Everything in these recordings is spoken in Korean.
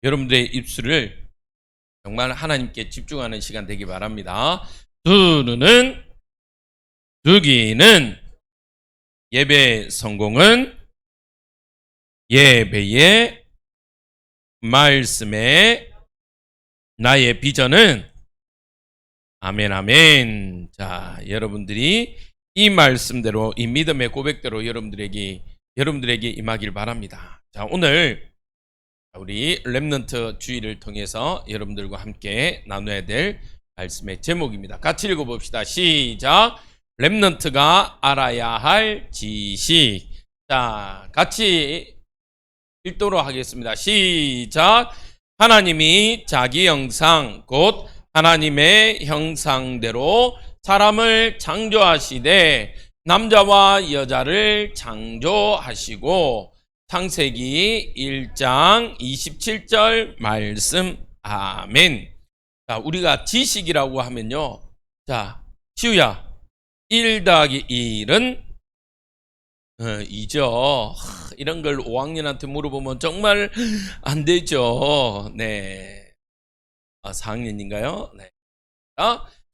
여러분들의 입술을 정말 하나님께 집중하는 시간 되기 바랍니다. 두기는 예배 성공은 예배의 말씀에 나의 비전은 아멘 아멘. 자, 여러분들이 이 말씀대로 이 믿음의 고백대로 여러분들에게 임하길 바랍니다. 자, 오늘 우리 렘넌트 주의를 통해서 여러분들과 함께 나눠야 될 말씀의 제목입니다. 같이 읽어봅시다. 시작. 렘넌트가 알아야 할 지식. 자, 같이 읽도록 하겠습니다. 시작. 하나님이 자기 형상 곧 하나님의 형상대로 사람을 창조하시되 남자와 여자를 창조하시고 창세기 1장 27절 말씀. 아멘. 자, 우리가 지식이라고 하면요, 자, 시우야, 1 더하기 1은 2죠. 이런 걸 5학년한테 물어보면 정말 안 되죠. 네. 4학년인가요? 네.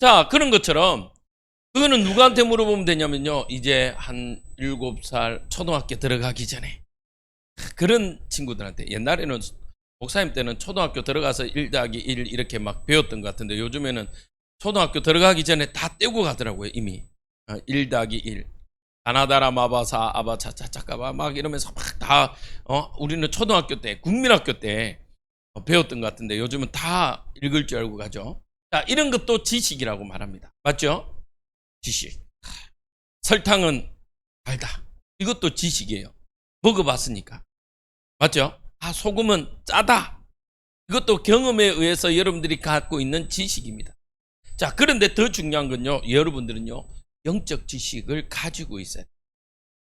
자, 그런 것처럼 그거는 누구한테 물어보면 되냐면요, 이제 한 7살 초등학교 들어가기 전에 그런 친구들한테. 옛날에는 목사님 때는 초등학교 들어가서 1 더하기 1 이렇게 막 배웠던 것 같은데 요즘에는 초등학교 들어가기 전에 다 떼고 가더라고요. 이미 1 더하기 1 가나다라 마바사 아바차차차까바 막 이러면서 막 다 우리는 초등학교 때 국민학교 때 배웠던 것 같은데 요즘은 다 읽을 줄 알고 가죠. 자, 이런 것도 지식이라고 말합니다. 맞죠? 지식. 설탕은 달다, 이것도 지식이에요. 먹어봤으니까. 맞죠? 소금은 짜다, 이것도 경험에 의해서 여러분들이 갖고 있는 지식입니다. 자, 그런데 더 중요한 건요, 여러분들은요 영적 지식을 가지고 있어요.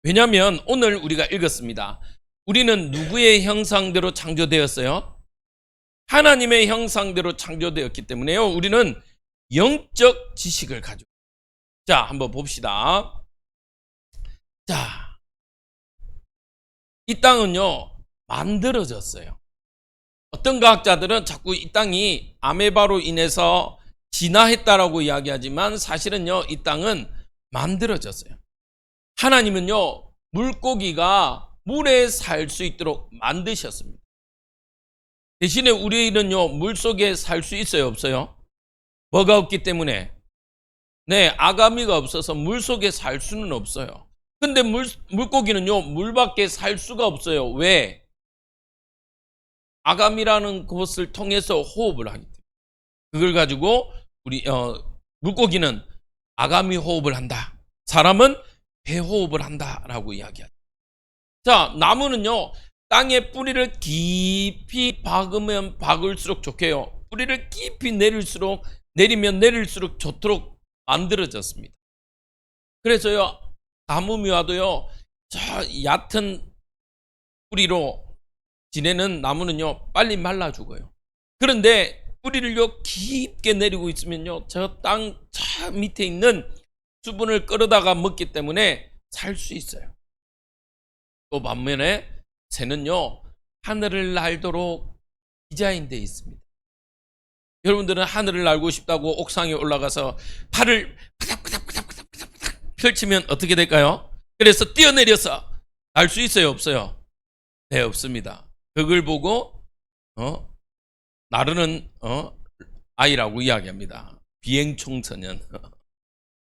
왜냐하면 오늘 우리가 읽었습니다. 우리는 누구의 형상대로 창조되었어요? 하나님의 형상대로 창조되었기 때문에요, 우리는 영적 지식을 가지고. 자, 한번 봅시다. 자, 이 땅은요 만들어졌어요. 어떤 과학자들은 자꾸 이 땅이 아메바로 인해서 진화했다라고 이야기하지만 사실은요, 이 땅은 만들어졌어요. 하나님은요 물고기가 물에 살 수 있도록 만드셨습니다. 대신에 우리는요 물속에 살 수 있어요, 없어요? 뭐가 없기 때문에? 네, 아가미가 없어서 물속에 살 수는 없어요. 근데 물고기는요 물 밖에 살 수가 없어요. 왜? 아가미라는 것을 통해서 호흡을 하기 때문에. 그걸 가지고 우리 물고기는 아가미 호흡을 한다, 사람은 배 호흡을 한다라고 이야기하죠. 자, 나무는요 땅에 뿌리를 깊이 박으면 박을수록 좋게요, 뿌리를 깊이 내리면 내릴수록 좋도록 만들어졌습니다. 그래서요 나무미화도요 저 얕은 뿌리로 지내는 나무는요 빨리 말라 죽어요. 그런데 뿌리를요 깊게 내리고 있으면요 저 밑에 있는 수분을 끌어다가 먹기 때문에 살 수 있어요. 또 반면에 새는요 하늘을 날도록 디자인되어 있습니다. 여러분들은 하늘을 날고 싶다고 옥상에 올라가서 팔을 푸닥푸닥푸닥푸닥 펼치면 어떻게 될까요? 그래서 뛰어내려서 날 수 있어요, 없어요? 네, 없습니다. 그걸 보고 나르는 아이라고 이야기합니다. 비행청소년.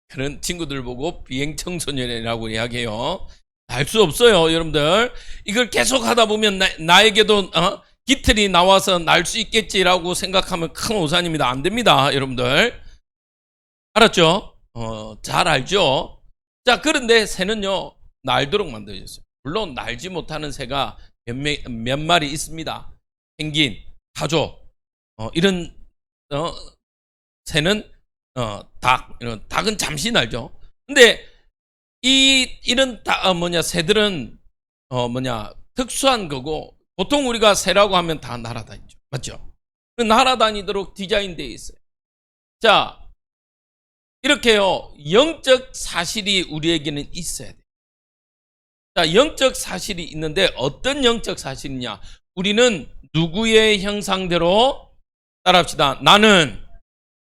그런 친구들 보고 비행청소년이라고 이야기해요. 날 수 없어요, 여러분들. 이걸 계속 하다 보면 나에게도 깃털이 나와서 날 수 있겠지라고 생각하면 큰 오산입니다. 안 됩니다, 여러분들. 알았죠? 잘 알죠? 자, 그런데 새는요 날도록 만들어졌어요. 물론 날지 못하는 새가 몇 마리 있습니다. 펭귄, 타조, 이런 새는 닭은 잠시 날죠. 근데 이런 새들은 특수한 거고, 보통 우리가 새라고 하면 다 날아다니죠. 맞죠? 날아다니도록 디자인되어 있어요. 자, 이렇게요 영적 사실이 우리에게는 있어야 돼요. 자, 영적 사실이 있는데 어떤 영적 사실이냐? 우리는 누구의 형상대로? 따라합시다. 나는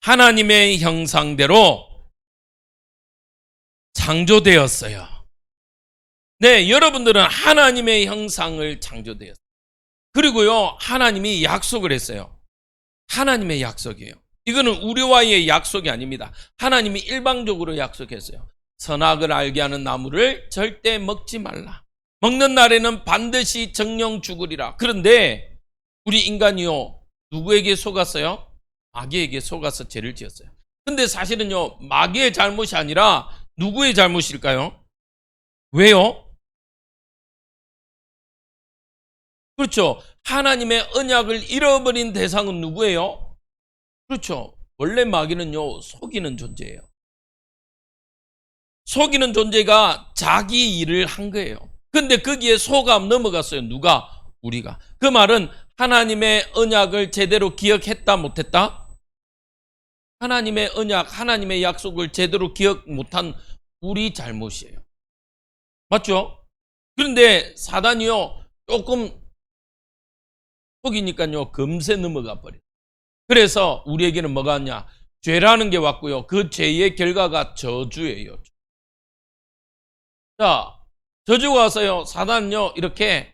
하나님의 형상대로 창조되었어요. 네, 여러분들은 하나님의 형상을 창조되었어요. 그리고요, 하나님이 약속을 했어요. 하나님의 약속이에요. 이거는 우리와의 약속이 아닙니다. 하나님이 일방적으로 약속했어요. 선악을 알게 하는 나무를 절대 먹지 말라. 먹는 날에는 반드시 정령 죽으리라. 그런데 우리 인간이요, 누구에게 속았어요? 마귀에게 속아서 죄를 지었어요. 근데 사실은요, 마귀의 잘못이 아니라 누구의 잘못일까요? 왜요? 그렇죠. 하나님의 언약을 잃어버린 대상은 누구예요? 그렇죠. 원래 마귀는요, 속이는 존재예요. 속이는 존재가 자기 일을 한 거예요. 근데 거기에 속아 넘어갔어요. 누가? 우리가. 그 말은 하나님의 언약을 제대로 기억했다 못했다? 하나님의 언약, 하나님의 약속을 제대로 기억 못한 우리 잘못이에요. 맞죠? 그런데 사단이요, 조금 속이니까요, 금세 넘어가 버려요. 그래서 우리에게는 뭐가 왔냐? 죄라는 게 왔고요. 그 죄의 결과가 저주예요. 자, 저주가 와서요, 사단은요, 이렇게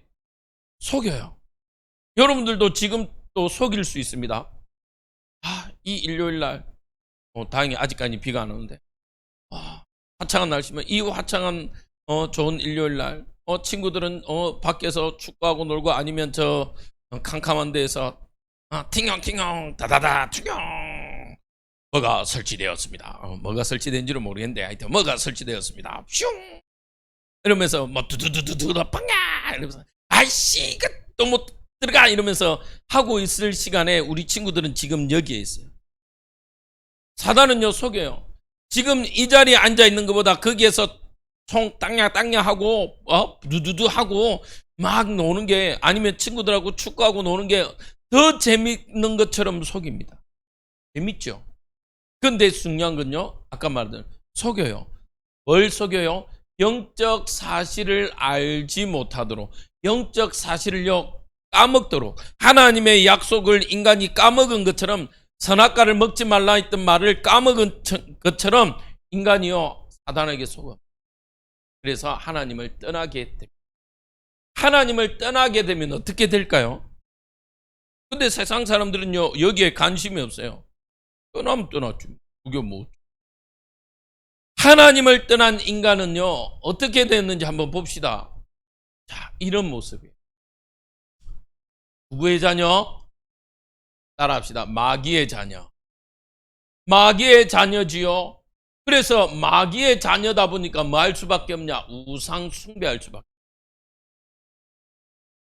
속여요. 여러분들도 지금 또 속일 수 있습니다. 이 일요일 날, 다행히 아직까지 비가 안 오는데, 화창한 날씨면, 이 화창한, 좋은 일요일 날, 친구들은, 밖에서 축구하고 놀고 아니면 저, 캄캄한 데에서, 팅용팅용, 다다다, 퉁용. 뭐가 설치되었습니다. 뭐가 설치된지는 모르겠는데, 하여튼 뭐가 설치되었습니다. 슝! 이러면서, 뭐, 두두두두두, 빵야! 이러면서, 아이씨, 이거 또 못 들어가! 이러면서 하고 있을 시간에 우리 친구들은 지금 여기에 있어요. 사단은요, 속여요. 지금 이 자리에 앉아 있는 것보다 거기에서 총 땅야 땅야 하고 두두두 하고 막 노는 게, 아니면 친구들하고 축구하고 노는 게 더 재밌는 것처럼 속입니다. 재밌죠? 근데 중요한 건요, 아까 말한 속여요. 뭘 속여요? 영적 사실을 알지 못하도록, 영적 사실을요 까먹도록, 하나님의 약속을 인간이 까먹은 것처럼, 선악과를 먹지 말라 했던 말을 까먹은 것처럼 인간이요 사단에게 속아. 그래서 하나님을 떠나게 됩니다. 하나님을 떠나게 되면 어떻게 될까요? 근데 세상 사람들은요, 여기에 관심이 없어요. 떠나면 떠났지, 그게 뭐. 하나님을 떠난 인간은요, 어떻게 됐는지 한번 봅시다. 자, 이런 모습이에요. 누구의 자녀? 따라합시다. 마귀의 자녀. 마귀의 자녀지요. 그래서 마귀의 자녀다 보니까 뭐 할 수밖에 없냐? 우상 숭배할 수밖에.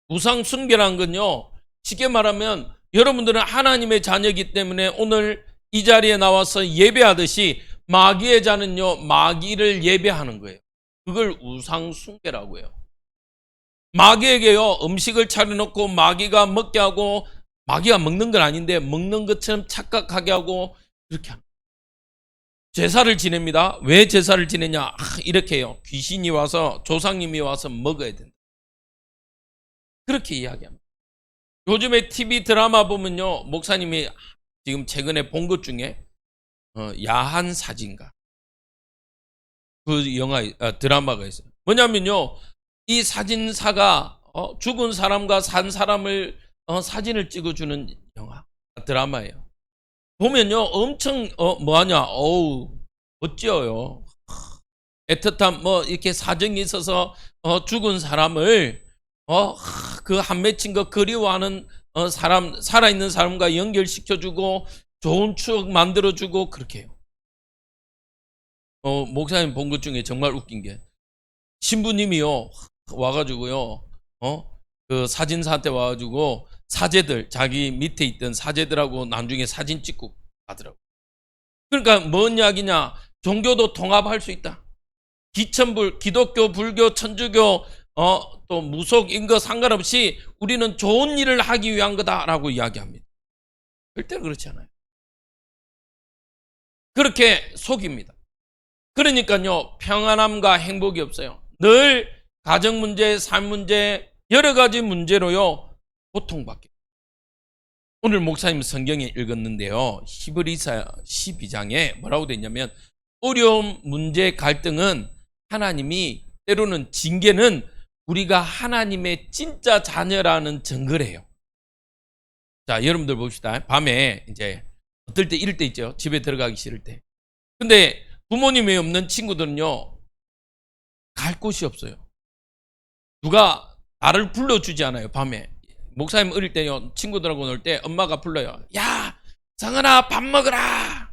우상 숭배란 건요, 쉽게 말하면 여러분들은 하나님의 자녀이기 때문에 오늘 이 자리에 나와서 예배하듯이 마귀의 자는요, 마귀를 예배하는 거예요. 그걸 우상 숭배라고 해요. 마귀에게요, 음식을 차려놓고 마귀가 먹게 하고, 마귀가 먹는 건 아닌데 먹는 것처럼 착각하게 하고, 이렇게 합니다. 제사를 지냅니다. 왜 제사를 지내냐? 이렇게 해요. 귀신이 와서, 조상님이 와서 먹어야 된다. 그렇게 이야기합니다. 요즘에 TV 드라마 보면요, 목사님이 지금 최근에 본 것 중에 야한 사진가, 그 드라마가 있어요. 뭐냐면요, 이 사진사가 죽은 사람과 산 사람을 사진을 찍어주는 영화, 드라마예요. 보면요, 엄청 뭐하냐, 멋져요. 애틋한 뭐 이렇게 사정이 있어서 죽은 사람을 그 한 맺힌 거 그리워하는 사람, 살아있는 사람과 연결시켜주고 좋은 추억 만들어주고 그렇게 해요. 목사님 본 것 중에 정말 웃긴 게, 신부님이요 와가지고요, 그 사진사한테 와가지고 사제들, 자기 밑에 있던 사제들하고 나중에 사진 찍고 가더라고. 그러니까 뭔 이야기냐? 종교도 통합할 수 있다. 기천불, 기독교, 불교, 천주교, 또 무속, 인거 상관없이 우리는 좋은 일을 하기 위한 거다라고 이야기합니다. 절대로 그렇지 않아요. 그렇게 속입니다. 그러니까요, 평안함과 행복이 없어요. 늘 가정 문제, 삶 문제, 여러 가지 문제로요, 고통받게. 오늘 목사님 성경에 읽었는데요. 히브리서 12장에 뭐라고 되어 있냐면 어려움, 문제, 갈등은 하나님이 때로는 징계는 우리가 하나님의 진짜 자녀라는 증거래요. 자, 여러분들 봅시다. 밤에 이제 어떨 때 이럴 때 있죠. 집에 들어가기 싫을 때. 근데 부모님이 없는 친구들은요, 갈 곳이 없어요. 누가 나를 불러주지 않아요, 밤에. 목사님 어릴 때요, 친구들하고 놀 때 엄마가 불러요. 야, 성은아, 밥 먹으라!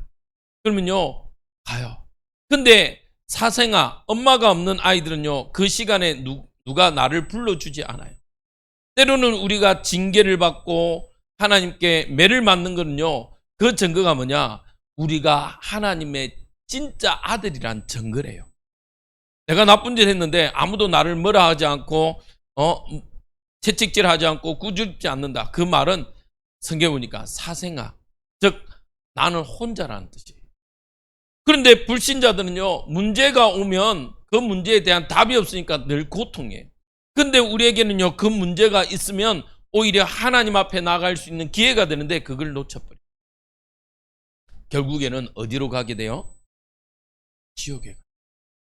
그러면요, 가요. 근데 사생아, 엄마가 없는 아이들은요, 그 시간에 누가 나를 불러주지 않아요. 때로는 우리가 징계를 받고 하나님께 매를 맞는 거는요, 그 증거가 뭐냐? 우리가 하나님의 진짜 아들이란 증거래요. 내가 나쁜 짓 했는데 아무도 나를 뭐라 하지 않고 채찍질 하지 않고 구줍지 않는다. 그 말은 성경에 보니까 사생아, 즉 나는 혼자라는 뜻이에요. 그런데 불신자들은요, 문제가 오면 그 문제에 대한 답이 없으니까 늘 고통이에요. 근데 우리에게는요, 그 문제가 있으면 오히려 하나님 앞에 나갈 수 있는 기회가 되는데 그걸 놓쳐버려요. 결국에는 어디로 가게 돼요? 지옥에 가요.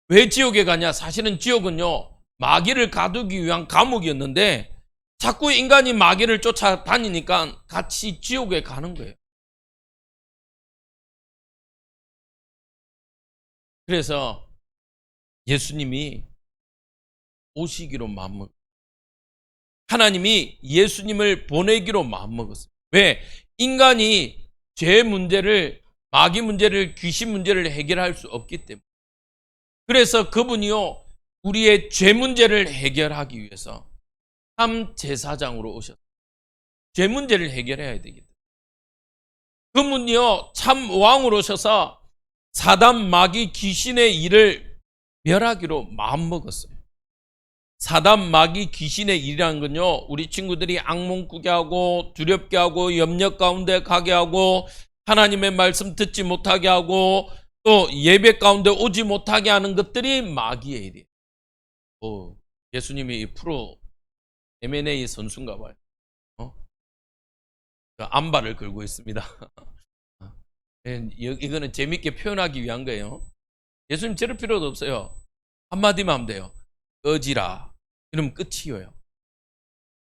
왜 지옥에 가냐? 사실은 지옥은요, 마귀를 가두기 위한 감옥이었는데 자꾸 인간이 마귀를 쫓아다니니까 같이 지옥에 가는 거예요. 그래서 예수님이 오시기로 마음먹었어요. 하나님이 예수님을 보내기로 마음먹었어요. 왜? 인간이 죄 문제를, 마귀 문제를, 귀신 문제를 해결할 수 없기 때문에. 그래서 그분이요, 우리의 죄 문제를 해결하기 위해서 참 제사장으로 오셨어요. 죄 문제를 해결해야 되기 때문에. 그분이요, 참 왕으로 오셔서 사단, 마귀, 귀신의 일을 멸하기로 마음먹었어요. 사단, 마귀, 귀신의 일이라는 건요, 우리 친구들이 악몽 꾸게 하고 두렵게 하고 염려 가운데 가게 하고 하나님의 말씀 듣지 못하게 하고 또 예배 가운데 오지 못하게 하는 것들이 마귀의 일이에요. 예수님이 프로 M&A 선수인가 봐요. 안발을 걸고 있습니다. 이거는 재밌게 표현하기 위한 거예요. 예수님 저럴 필요도 없어요. 한마디만 하면 돼요. 꺼지라. 이러면 끝이에요.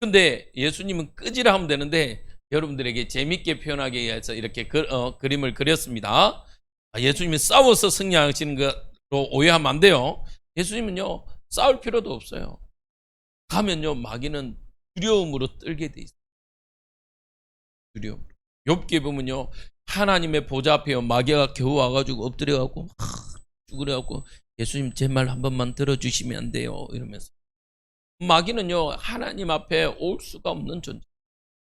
근데 예수님은 끄지라 하면 되는데 여러분들에게 재밌게 표현하기 위해서 이렇게 그림을 그렸습니다. 예수님이 싸워서 승리하시는 것으로 오해하면 안 돼요. 예수님은요, 싸울 필요도 없어요. 가면요, 마귀는 두려움으로 떨게 돼 있어요. 두려움. 욥기에 보면요, 하나님의 보좌 앞에 마귀가 겨우 와가지고 엎드려갖고 막 죽으려갖고 예수님 제 말 한 번만 들어주시면 안 돼요 이러면서. 마귀는요, 하나님 앞에 올 수가 없는 존재.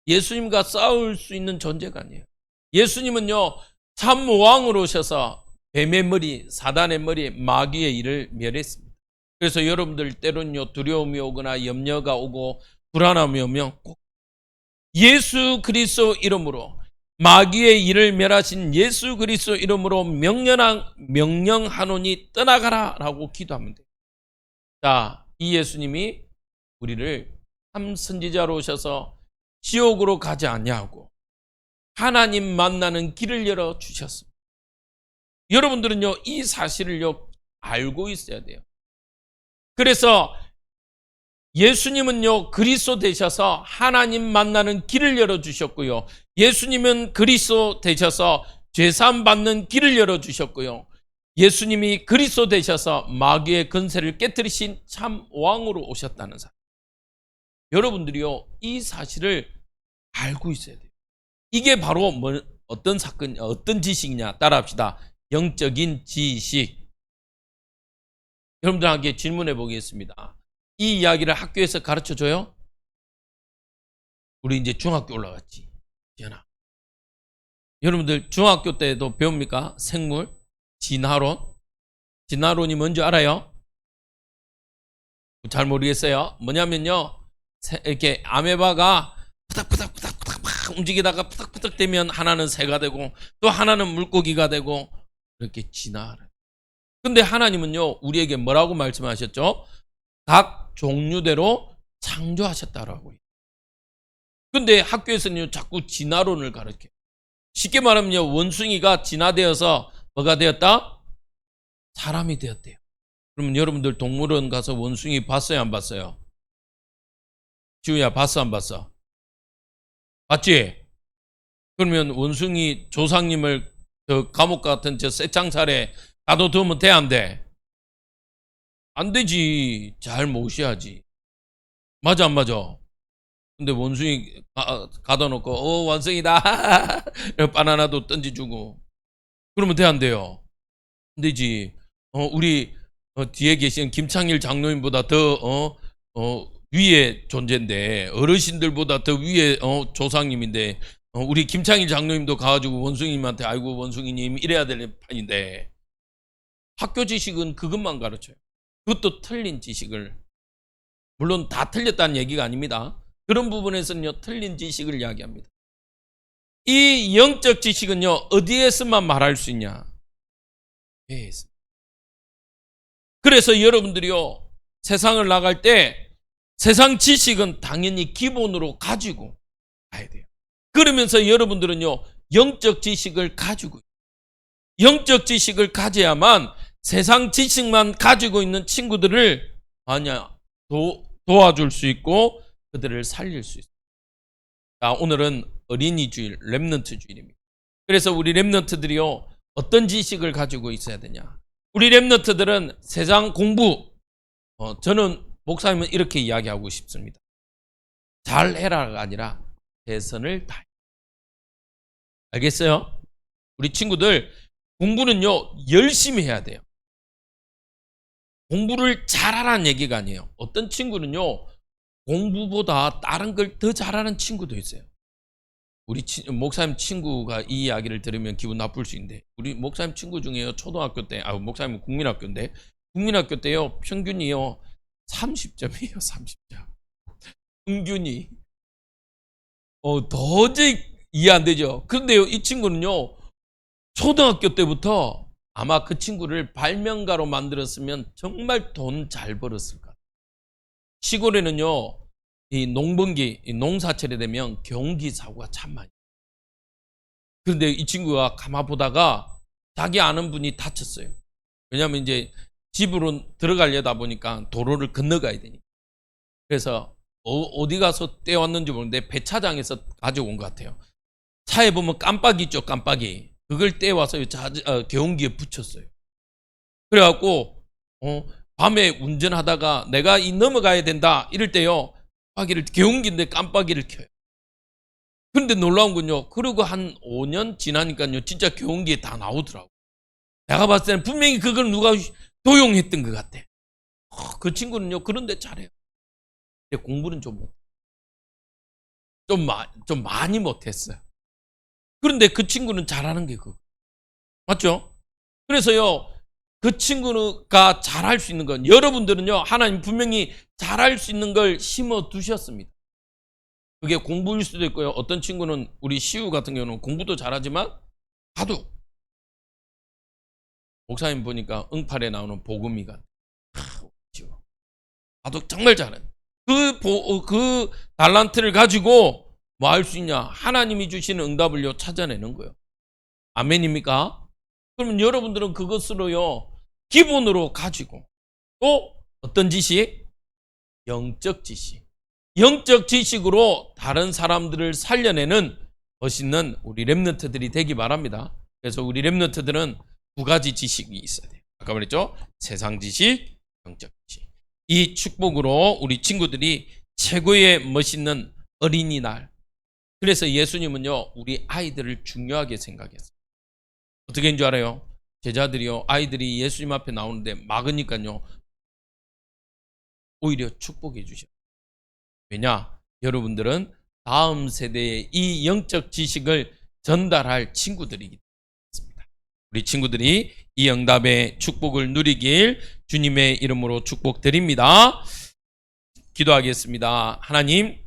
예수님과 싸울 수 있는 존재가 아니에요. 예수님은요, 참 왕으로 오셔서 뱀의 머리, 사단의 머리, 마귀의 일을 멸했습니다. 그래서 여러분들 때로는요, 두려움이 오거나 염려가 오고 불안함이 오면 꼭 예수 그리스도 이름으로, 마귀의 일을 멸하신 예수 그리스도 이름으로 명령하노니 떠나가라 라고 기도하면 돼요. 자, 이 예수님이 우리를 참 선지자로 오셔서 지옥으로 가지 아니하고 하나님 만나는 길을 열어 주셨습니다. 여러분들은요, 이 사실을요, 알고 있어야 돼요. 그래서 예수님은요, 그리스도 되셔서 하나님 만나는 길을 열어 주셨고요. 예수님은 그리스도 되셔서 죄사함 받는 길을 열어 주셨고요. 예수님이 그리스도 되셔서 마귀의 근세를 깨뜨리신 참 왕으로 오셨다는 사실. 여러분들이요, 이 사실을 알고 있어야 돼요. 이게 바로 어떤 사건, 어떤 지식이냐? 따라합시다. 영적인 지식. 여러분들에게 질문해 보겠습니다. 이 이야기를 학교에서 가르쳐 줘요? 우리 이제 중학교 올라갔지. 지연아. 여러분들 중학교 때도 배웁니까? 생물, 진화론. 진화론이 뭔지 알아요? 잘 모르겠어요. 뭐냐면요, 이렇게 아메바가 푸닥푸닥푸닥푸닥 막 움직이다가 푸닥푸닥 되면 하나는 새가 되고 또 하나는 물고기가 되고 이렇게 진화를. 근데 하나님은요, 우리에게 뭐라고 말씀하셨죠? 각 종류대로 창조하셨다라고. 근데 학교에서는요, 자꾸 진화론을 가르쳐요. 쉽게 말하면요, 원숭이가 진화되어서 뭐가 되었다? 사람이 되었대요. 그러면 여러분들 동물원 가서 원숭이 봤어요, 안 봤어요? 지우야, 봤어, 안 봤어? 봤지? 그러면 원숭이 조상님을 저 감옥 같은 저 쇠창살에 가둬두면 돼, 안 돼? 안 되지. 잘 모셔야지. 맞아, 안 맞아? 근데 원숭이 가둬놓고, 원숭이다. 바나나도 던져주고. 그러면 돼, 안 돼요? 안 되지. 우리 뒤에 계신 김창일 장로님보다 더 위의 존재인데, 어르신들보다 더 위의 조상님인데, 우리 김창일 장로님도 가가지고 원숭이님한테 아이고 원숭이님 이래야 될 판인데, 학교 지식은 그것만 가르쳐요. 그것도 틀린 지식을, 물론 다 틀렸다는 얘기가 아닙니다. 그런 부분에서는요, 틀린 지식을 이야기합니다. 이 영적 지식은요, 어디에서만 말할 수 있냐? 교회에서. 그래서 여러분들이요, 세상을 나갈 때 세상 지식은 당연히 기본으로 가지고 가야 돼요. 그러면서 여러분들은요, 영적 지식을 가지고, 영적 지식을 가져야만 세상 지식만 가지고 있는 친구들을 도와줄 수 있고 그들을 살릴 수 있어요. 자, 오늘은 어린이 주일, 렘넌트 주일입니다. 그래서 우리 렘넌트들이요, 어떤 지식을 가지고 있어야 되냐? 우리 렘넌트들은 세상 공부, 저는 목사님은 이렇게 이야기하고 싶습니다. 잘해라가 아니라 최선을 다해. 알겠어요? 우리 친구들 공부는요, 열심히 해야 돼요. 공부를 잘하라는 얘기가 아니에요. 어떤 친구는요, 공부보다 다른 걸 더 잘하는 친구도 있어요. 우리 목사님 친구가 이 이야기를 들으면 기분 나쁠 수 있는데, 우리 목사님 친구 중에요, 초등학교 때, 목사님은 국민학교인데, 국민학교 때요, 평균이요, 30점이에요, 30점. 평균이. 도저히 이해 안 되죠. 그런데요, 이 친구는요, 초등학교 때부터 아마 그 친구를 발명가로 만들었으면 정말 돈 잘 벌었을 것 같아요. 시골에는요, 이 농번기, 이 농사철이 되면 경운기 사고가 참 많이. 그런데 이 친구가 가만 보다가 자기 아는 분이 다쳤어요. 왜냐하면 이제 집으로 들어가려다 보니까 도로를 건너가야 되니까. 그래서 어디 가서 떼왔는지 모르는데 배차장에서 가져온 것 같아요. 차에 보면 깜빡이 있죠, 깜빡이. 그걸 떼와서 경운기에 붙였어요. 그래갖고 밤에 운전하다가 내가 넘어가야 된다 이럴 때요, 경운기인데 깜빡이를 켜요. 그런데 놀라운 건요, 그러고 한 5년 지나니까요, 진짜 경운기에 다 나오더라고. 내가 봤을 때는 분명히 그걸 누가 도용했던 것 같아. 그 친구는요, 그런데 잘해요. 근데 공부는 좀 많이 못했어요. 그런데 그 친구는 잘하는 게 그거. 맞죠? 그래서요, 그 친구가 잘할 수 있는 건, 여러분들은요, 하나님 분명히 잘할 수 있는 걸 심어 두셨습니다. 그게 공부일 수도 있고요. 어떤 친구는, 우리 시우 같은 경우는 공부도 잘하지만 바둑. 목사님 보니까 응팔에 나오는 보금이가 바둑 정말 잘해. 그 달란트를 가지고 뭐 할 수 있냐? 하나님이 주시는 응답을요, 찾아내는 거예요. 아멘입니까? 그러면 여러분들은 그것으로요, 기본으로 가지고, 또 어떤 지식? 영적 지식. 영적 지식으로 다른 사람들을 살려내는 멋있는 우리 렘넌트들이 되기 바랍니다. 그래서 우리 렘넌트들은 두 가지 지식이 있어야 돼요. 아까 말했죠? 세상 지식, 영적 지식. 이 축복으로 우리 친구들이 최고의 멋있는 어린이날. 그래서 예수님은요, 우리 아이들을 중요하게 생각했어요. 어떻게 인 줄 알아요? 제자들이요, 아이들이 예수님 앞에 나오는데 막으니까요, 오히려 축복해 주셔요. 왜냐? 여러분들은 다음 세대에 이 영적 지식을 전달할 친구들이기 때문입니다. 우리 친구들이 이 응답의 축복을 누리길 주님의 이름으로 축복드립니다. 기도하겠습니다. 하나님,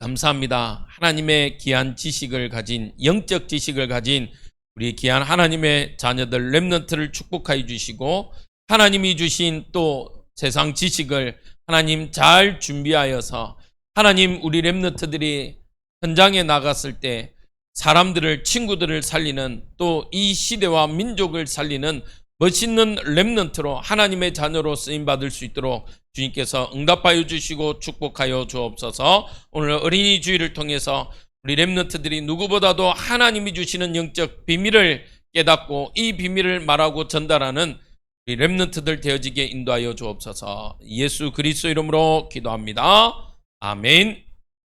감사합니다. 하나님의 귀한 지식을 가진, 영적 지식을 가진 우리 귀한 하나님의 자녀들 렘넌트를 축복하여 주시고, 하나님이 주신 또 세상 지식을 하나님 잘 준비하여서 하나님 우리 렘넌트들이 현장에 나갔을 때 사람들을, 친구들을 살리는, 또 이 시대와 민족을 살리는 멋있는 렘넌트로 하나님의 자녀로 쓰임받을 수 있도록 주님께서 응답하여 주시고 축복하여 주옵소서. 오늘 어린이 주일을 통해서 우리 렘넌트들이 누구보다도 하나님이 주시는 영적 비밀을 깨닫고 이 비밀을 말하고 전달하는 우리 렘넌트들 되어지게 인도하여 주옵소서. 예수 그리스도 이름으로 기도합니다. 아멘.